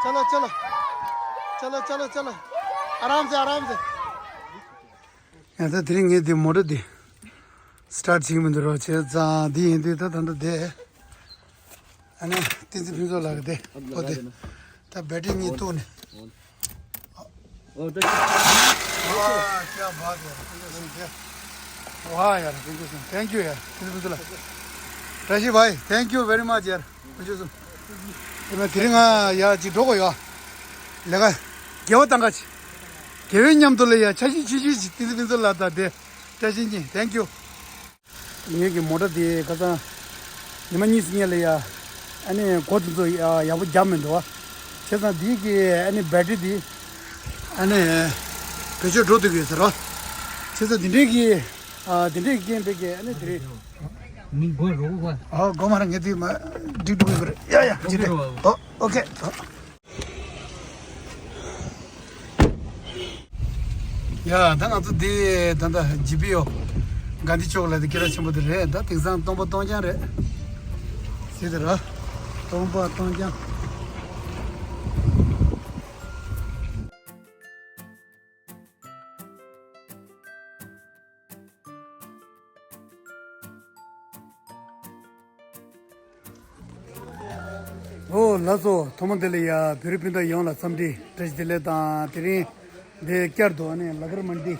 चलो चलो चलो चलो चलो चलो आराम से यहाँ तो 드린 게 모두 돼 스타트 지금 들어오지 자 뒤에도 단도 돼 아니 तीन फिर लग दे ओदे तब बैटिंग नहीं तो ने वाह क्या बात है वाह यार थैंक यू यार राशि भाई थैंक यू वेरी मच यार मैं 드링아 야 지도고요 내가 개웠단 같이 개회념도 레야 차시 지지 तीन 라다 돼 대신지 땡큐 얘기 못하디 가자 니만이 스냐래야 아니 고도 야부 잠면도 제가 디게 아니 배터리 아니 그저 로드게 서로 제가 디게 디게 베게 아니 드리 뭐 로고 고마랑 게디 마 디도 그래 야야 지래 오케이 야 나도 디 단다 집이요 गांधी चौक ला दिखेरा चंबदर रे दा एग्जाम तो जा रे सीधर तो जा ओ लासो थमदले या फिरपिंदा योला समडी टच दिले ता तेरी दे कर दो ने लगर मंडी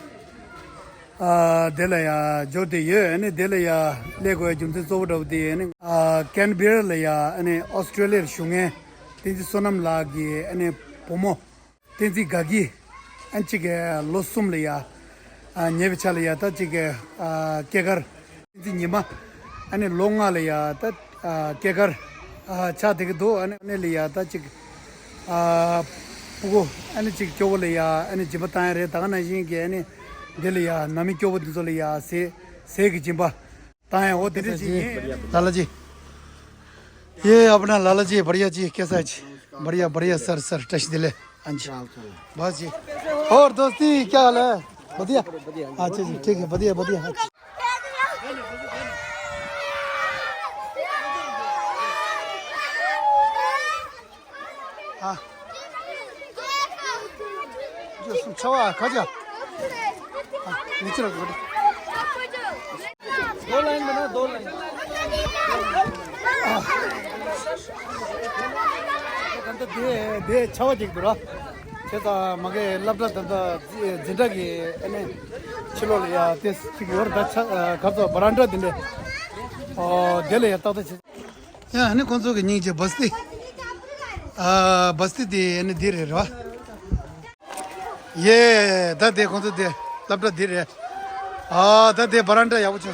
delaya jode ye ane delaya lego jumse zobdo de ane canberra la ya ane australia shunge tinji sonam la gi ane pomo tinji gagi anchige losum la ya nyebicha la ya ta chige kegar tinji nima ane longa la ya ta kegar cha de do ane la ya ta chige pugo ane chige kyo la ya ane jibata re ta na jin ge ane दिलिया नमी क्यों बदल तो लिया से की चिंबा ताए वो दिले जी लाला जी ये अपना लाला जी बढ़िया जी कैसा है जी बढ़िया सर टच दिले अच्छा बस जी और दोस्ती क्या हाल है बढ़िया अच्छा जी ठीक है बढ़िया हाँ जो छवा खाजा नीचे रखो दो लाइन बना दो लाइन कंत दे छवा दिख बरा 제가 मगे लबला तंदा जिंदगी एने चलो लिया तेस और अच्छा खतो बरांडा दिले देले या ता या ने कौन सो के नीचे बस्ती दी एने धीरे रो ये दा दे कौन तो दे लबड़ा धीरे दा दे बरांडा या कुछ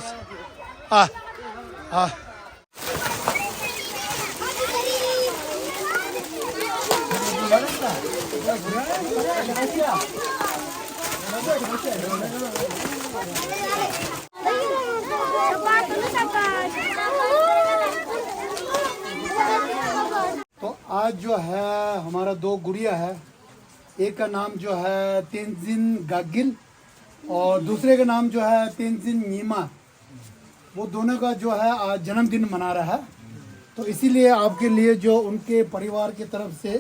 तो आज जो है हमारा दो गुड़िया है एक का नाम जो है तेंजिन गागिल और दूसरे का नाम जो है तेंजिन नीमा वो दोनों का जो है आज जन्मदिन मना रहा है तो इसीलिए आपके लिए जो उनके परिवार की तरफ से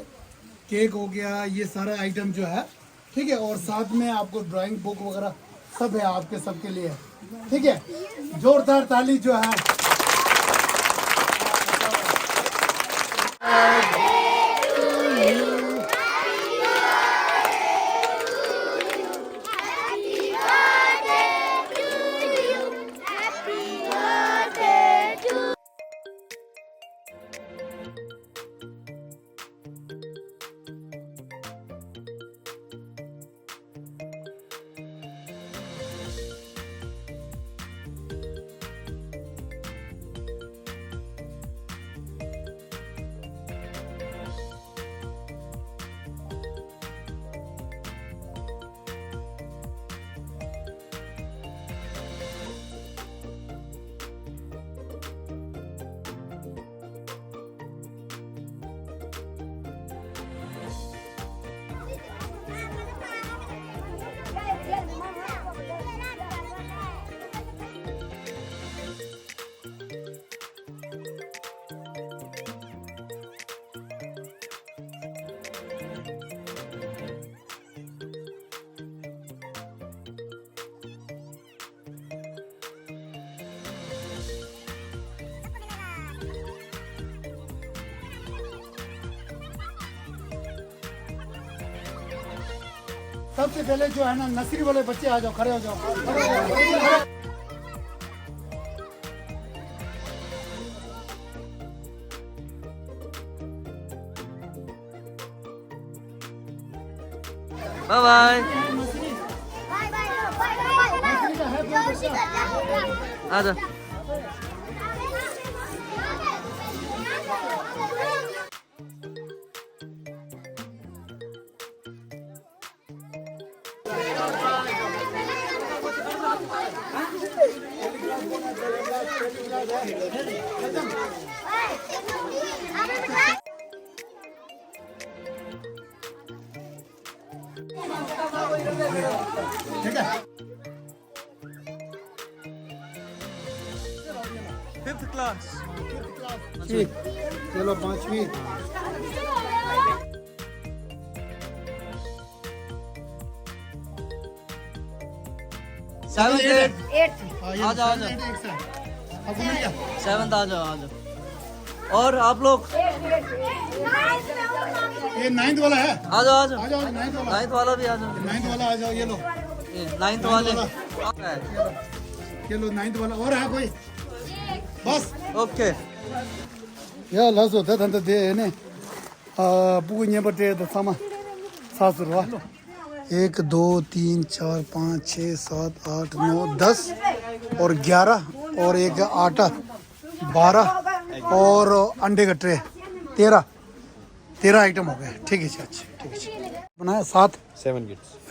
केक हो गया ये सारे आइटम जो है ठीक है और साथ में आपको ड्राइंग बुक वगैरह सब है आपके सबके लिए ठीक है जोरदार ताली जो है सबसे पहले जो है ना नर्सरी वाले बच्चे आ जाओ, खड़े हो जाओ, खड़े हो जाओ। Bye bye Bye bye bye bye. आ जा ठीक है। फिफ्थ क्लास ठीक, चलो 5वीं। सेवन एट आ जाओ, आ जाओ। अब मिल गया। सेवन्थ आ जाओ, आ जाओ। और आप लोग ये 9th वाला है, आ जाओ, आ जाओ। आ जाओ 9th वाला, नाइन्थ वाला भी आ जाओ। 9th वाला आ जाओ, ये लो, नाइन्थ वाले ये लो 9th वाला। और है कोई? बस ओके 야, 라서 대단한데 되네. 부근이 버테 더 사마. 사스로 와. 1 2 3 4 5 6 7 8 9 10 और 11 और एक आटा 12 और अंडे का ट्रे 13 आइटम हो गए। ठीक है जी, अच्छा ठीक है। बनाया 7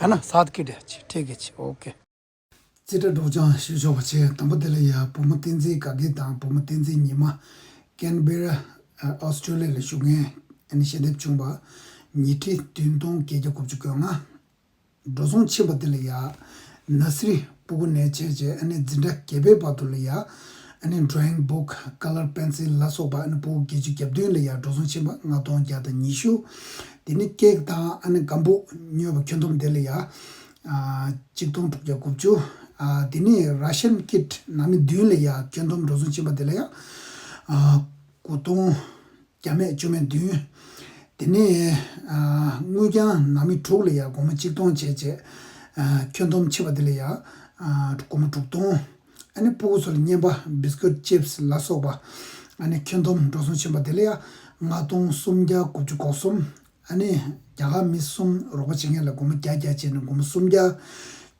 है ना, 7 किट है। अच्छा ठीक है जी, ओके। 제가 도장 시조버체 담보들이야 보모틴지 가게당 보모틴지 니마 캔베라 ऑस्ट्रेलिया शुगे इनिशिएटिव चुंबा नीति तिंतों के जो कुछ क्योंगा दोसों छे बदलिया नर्सरी पुगु नेचे जे अने जिंदा केबे बातुलिया अने ड्राइंग बुक कलर पेंसिल लासोबा अने पुगु के जो केबदुन लिया दोसों छे ngaton ya da nishu dini cake ता अने गंबो न्यू बक्योंदम देलिया चिकटों टुक जो कुछ dini राशन किट नामी दुन लिया क्योंदम दोसों छे बदलिया 고통 겸에 주면 뒤 되네 무장 남이 troll이야 고마 직동 제제 견돔 치바들이야 고마 tuk동 아니 보고설 녀바 비스킷 칩스 라소바 아니 견돔 도선 치바들이야 마동 숨자 고주고숨 아니 야가 미숨 로바징에 고마 자자치는 고마 숨자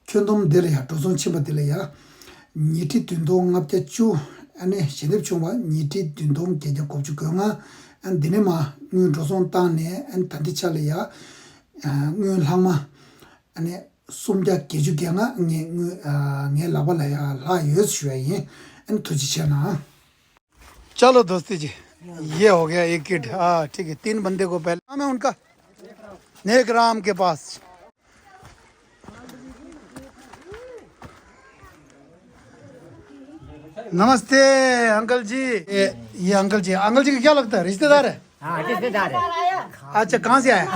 견돔 들이야 도선 치바들이야 니티 든동 앞자추 아니 시립 총과 니티 딘동 계적 고주경아 안 디네마 뉴 조선 땅에 안 단디찰이야 뉴 항마 아니 숨자 계주경아 네 라발아야 라 예수에 안 투지잖아 चलो दोस्ती जी ये हो गया एक किट। हाँ ठीक है, 3 बंदे को पहले नाम है उनका नेक राम के पास। नमस्ते अंकल जी। ये अंकल जी का क्या लगता है, रिश्तेदार है? हाँ रिश्तेदार है। अच्छा कहाँ से आया?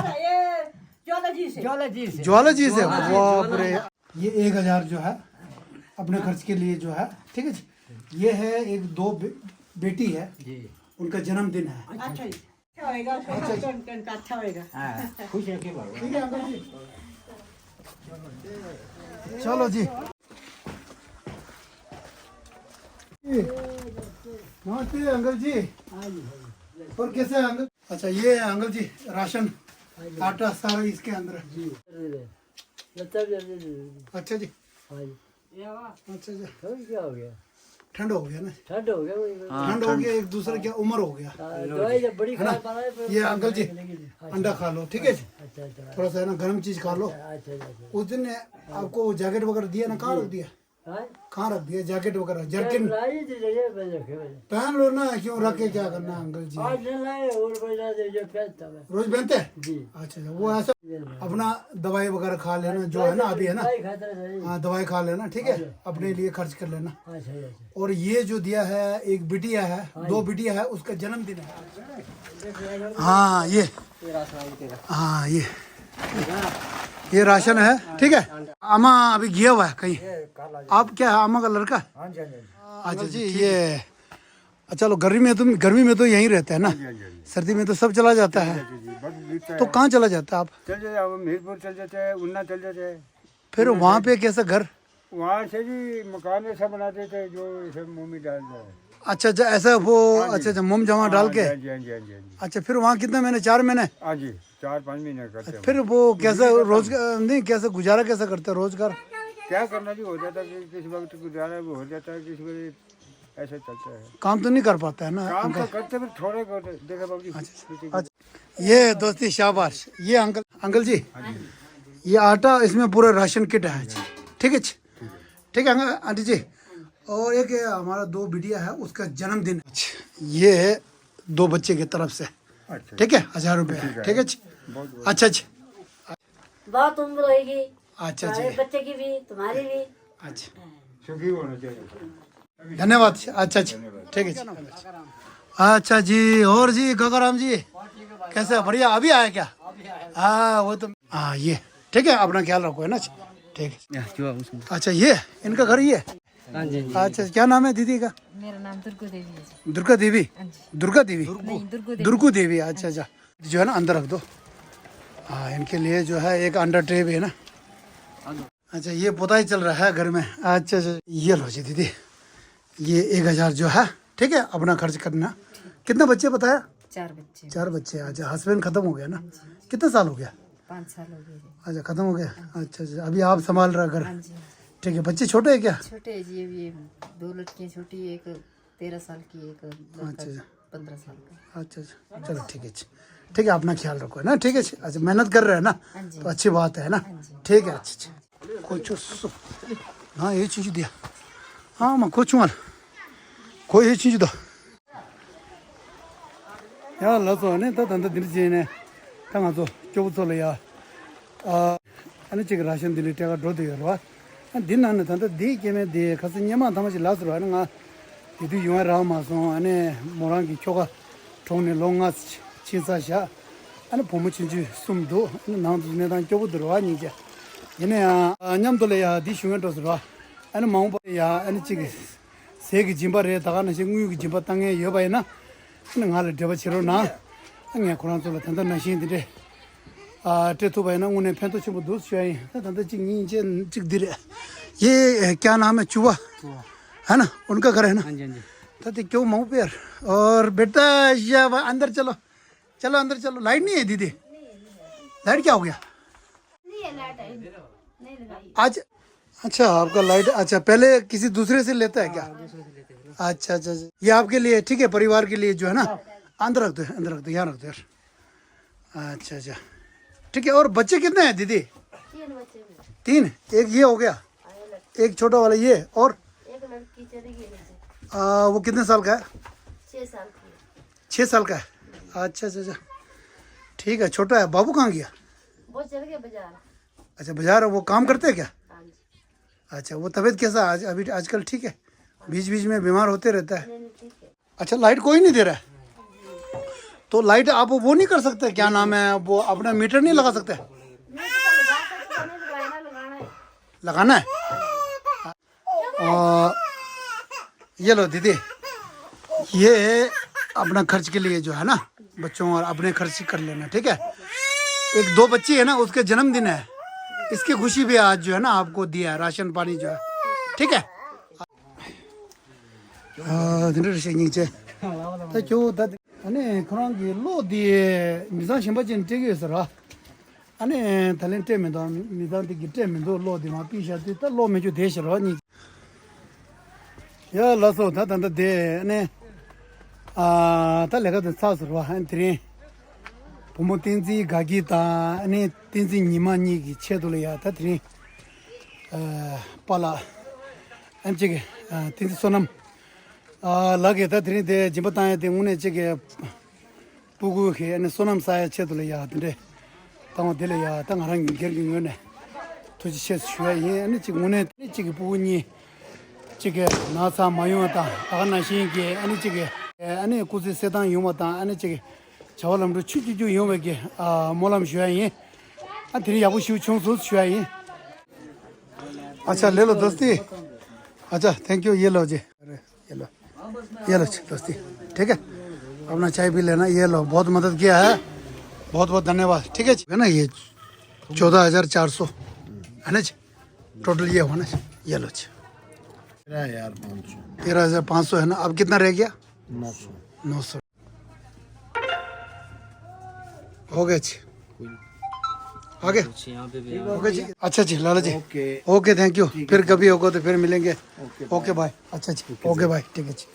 ज्वालाजी से। बाप रे। ये 1000 जो है अपने खर्च के लिए जो है, ठीक है जी। ये है एक 2 बेटी है, उनका जन्मदिन है। अच्छा होएगा, अच्छा होएगा। खुश रखे बाबू। ठीक है अंकल जी, चलो जी। नमस्ते अंकल जी। और कैसे हैं अंकल? अच्छा ये है अंकल जी राशन, आटा सारा इसके अंदर है। अच्छा जी, अच्छा जी। क्या हो गया? ठंड हो गया ना, ठंड हो गया। ठंड हो गया, एक दूसरे क्या उम्र हो गया दवाई जब बड़ी है ना। खा पा रहा है। ये अंकल जी अंडा खा लो, ठीक है जी। अच्छा अच्छा थोड़ा सा है ना गर्म चीज खा लो। अच्छा अच्छा। उस दिन ने आपको जैकेट वगैरह दिया ना, कहाँ रख दिया? हाँ कहाँ रख दिया जैकेट वगैरह? जर्किन लाई थी जगह पे रखे मैंने। पहन लो ना, क्यों रख के क्या करना है अंकल जी? आज नहीं लाए और कोई ला दे जो पहनता मैं। रोज पहनते हैं? जी। अच्छा अच्छा, वो ऐसा अपना दवाई वगैरह खा लेना जो है ना अभी, है ना। दवाई खाता रहे। हाँ दवाई खा लेना, ठीक है, अपने लिए खर्च कर लेना। अच्छा अच्छा। और ये जो दिया है एक बिटिया है, 2 बिटिया है, उसका जन्मदिन है। हाँ ये, हाँ ये राशन है, ठीक है। अम्मा अभी गया हुआ है कहीं। आप क्या है, अम्मा का लड़का? अच्छा जी, ये अच्छा लो गर्मी में तो यहीं रहते हैं ना, सर्दी में तो सब चला जाता है। तो कहाँ चला जाता है आप? चल जाते हैं, मीरपुर चल जाते हैं, उन्ना चल जाते हैं। फिर वहाँ पे कैसा घर? वहाँ से जी मकान ऐसा बनाते थे जो इसे मुँह में डाल जाए। अच्छा अच्छा ऐसा वो अच्छा मोम जमा डाल के। हाँ जी हाँ जी हाँ जी हाँ जी। अच्छा फिर वहाँ कितने महीने? 4 महीने? हाँ जी 4-5 महीने करते हैं। फिर वो कैसा रोजगार नहीं, कैसा गुजारा कैसा करते हैं रोजगार? क्या करना जी, हो जाता है किसी वक्त गुजारा वो हो जाता है, किसी वक्त ऐसा चलता है। काम तो नहीं कर पाता है ना काम तो अंकल? करते फिर थोड़े करते। देखा बाबू जी। अच्छा ये दोस्ती शाबाश। ये अंकल जी ये आटा इसमें पूरा राशन किट है। ठीक है ठीक है आंटी जी। और एक हमारा 2 बिटिया है, उसका जन्मदिन। ये है 2 बच्चे की तरफ से। अच्छा ठीक है 1000 रुपये। ठीक है अच्छा अच्छा बहुत उम्र होगी अच्छा तुम्हारे जी बच्चे की भी, तुम्हारी भी। अच्छा सुखी होना चाहिए। धन्यवाद। अच्छा अच्छा ठीक है अच्छा जी। और जी गंगाराम जी कैसे है? बढ़िया। अभी आया क्या? हाँ वो तो हाँ ये ठीक है, अपना ख्याल रखो है ना। ठीक है अच्छा ये इनका घर ही है? अच्छा क्या नाम है दीदी का? मेरा नाम दुर्गा देवी है। दुर्गा देवी? दुर्गा देवी नहीं, दुर्गु देवी। अच्छा अच्छा जो है ना अंदर रख दो। हाँ इनके लिए जो है एक अंडर ट्रे भी है ना। अच्छा ये पता ही चल रहा है घर में। अच्छा अच्छा ये लो जी दीदी, ये 1000 जो है ठीक है, अपना खर्च करना। कितने बच्चे बताया? 4 बच्चे। 4 बच्चे। अच्छा हस्बैंड खत्म हो गया ना? कितने साल हो गया? 5 साल हो गए। अच्छा खत्म हो गया। अच्छा अच्छा अभी आप संभाल रहा घर? हाँ जी। ठीक है। बच्चे छोटे हैं क्या? छोटे है जी, अभी 2 लड़कियां छोटी, एक 13 साल की, एक लड़का 15 साल का। अच्छा अच्छा चलो ठीक है ठीक है, अपना ख्याल रखो है ना। ठीक है अच्छा मेहनत कर रहे हैं ना तो अच्छी बात है ना। ठीक है अच्छा अच्छा कोई हाँ ये चीज़ दिया। हाँ मैं कोई कोई ये चीज़ दो 야 라서네 다단다 드리제네 당아서 교부솔이야 아니 지금 라션 드릴 때가 로드여와 딘나는 단다 디게메 디 가서 녀마 담아지 라스로 하는 거 이도 용어 라마서 안에 모랑기 초가 종네 롱아 친사샤 아니 보무친지 숨도 나한테는 교부 들어와니 이제 얘네야 냠돌이야 디 슝에도서 아니 마음바야 아니 지금 세기 짐바래 다가는 생유기 짐바 땅에 여바이나 नंगाले देव छिरो ना अंगे कुरान तो तंदा नशीं दिरे टेतु भाई ना उन्हें फेंतो छिबो दूस छाई तंदा चिंगी जे चिक दिरे। ये क्या नाम है? चुवा है ना उनका घर है ना? तो क्यों माऊ पे यार। और बेटा या अंदर चलो चलो अंदर चलो। लाइट नहीं है दीदी? लाइट क्या हो गया आज? अच्छा आपका लाइट अच्छा पहले किसी दूसरे से लेता है क्या? अच्छा अच्छा ये आपके लिए ठीक है, परिवार के लिए जो है ना। अंदर रख दो यहाँ रख दो यार। अच्छा अच्छा ठीक है। और बच्चे कितने हैं दीदी? 3 बच्चे। 3? एक ये हो गया, एक छोटा वाला ये, और एक लड़की चली गई। वो कितने साल का है? 6 साल की। 6 साल का है। अच्छा अच्छा अच्छा ठीक है। छोटा है। बाबू कहाँ गया? वो चल गए बाजार। अच्छा बाजार वो काम करते हैं क्या? हाँ जी। अच्छा वो तबीयत कैसा आज अभी आजकल ठीक है? बीच बीच में बीमार होते रहता है। ठीक है। अच्छा लाइट कोई नहीं दे रहा है तो लाइट आप वो नहीं कर सकते? क्या नाम है वो अपना मीटर नहीं लगा सकते? लगाना है। ये लो दीदी, ये अपना खर्च के लिए जो है ना, बच्चों और अपने खर्च कर लेना ठीक है। एक 2 बच्ची है ना, उसके जन्मदिन है, इसकी खुशी भी आज जो है ना आपको दिया है राशन पानी जो है ठीक है। 이제 다 아니 그런 게 로디에 미장 심바진 되게서라 아니 탤런트면도 미장도 기때면도 로디만 비샤도 또 로메주 되셔라니 야 라서 다단다 데 아니 달래가도 사서로 한트리 부모팀지 가기다 아니 팀지 니만이기 체도려야 다트리 빨라 안지게 팀지 소남 लगे था धीरे धीरे जब बताए थे उन्हें जगह पुगु के ने सोनम साया छेद ले याद रे तंग दिले या तंग रंग गिर गिर ने तो जिसे शुआ ये ने चिग उन्हें चिग पुनी चिग नासा मायो था अगर नशी के अने चिग अने कुछ से ता यूं था अने चिग चावलम रो चुचु जो यूं के मोलम शुआ ये धीरे याबु शु छुं सु शुआ ये। अच्छा ले लो दोस्ती। अच्छा थैंक यू। ये लो जी ये लो ये लो जी दोस्ती, ठीक है, अपना चाय भी लेना। ये लो, बहुत मदद किया है, बहुत बहुत धन्यवाद। ठीक है जी, है ना, ये 14,400 है ना जी, टोटल ये हुआ ना जी। ये लो जी 13,500 है ना। अब कितना रह गया? 900 हो गया जी। आगे यहाँ पे भी ओके जी। अच्छा जी Lala ji, okay thank you. फिर कभी होगा तो फिर मिलेंगे। Okay bye. अच्छा जी, ओके बाय, ठीक है जी।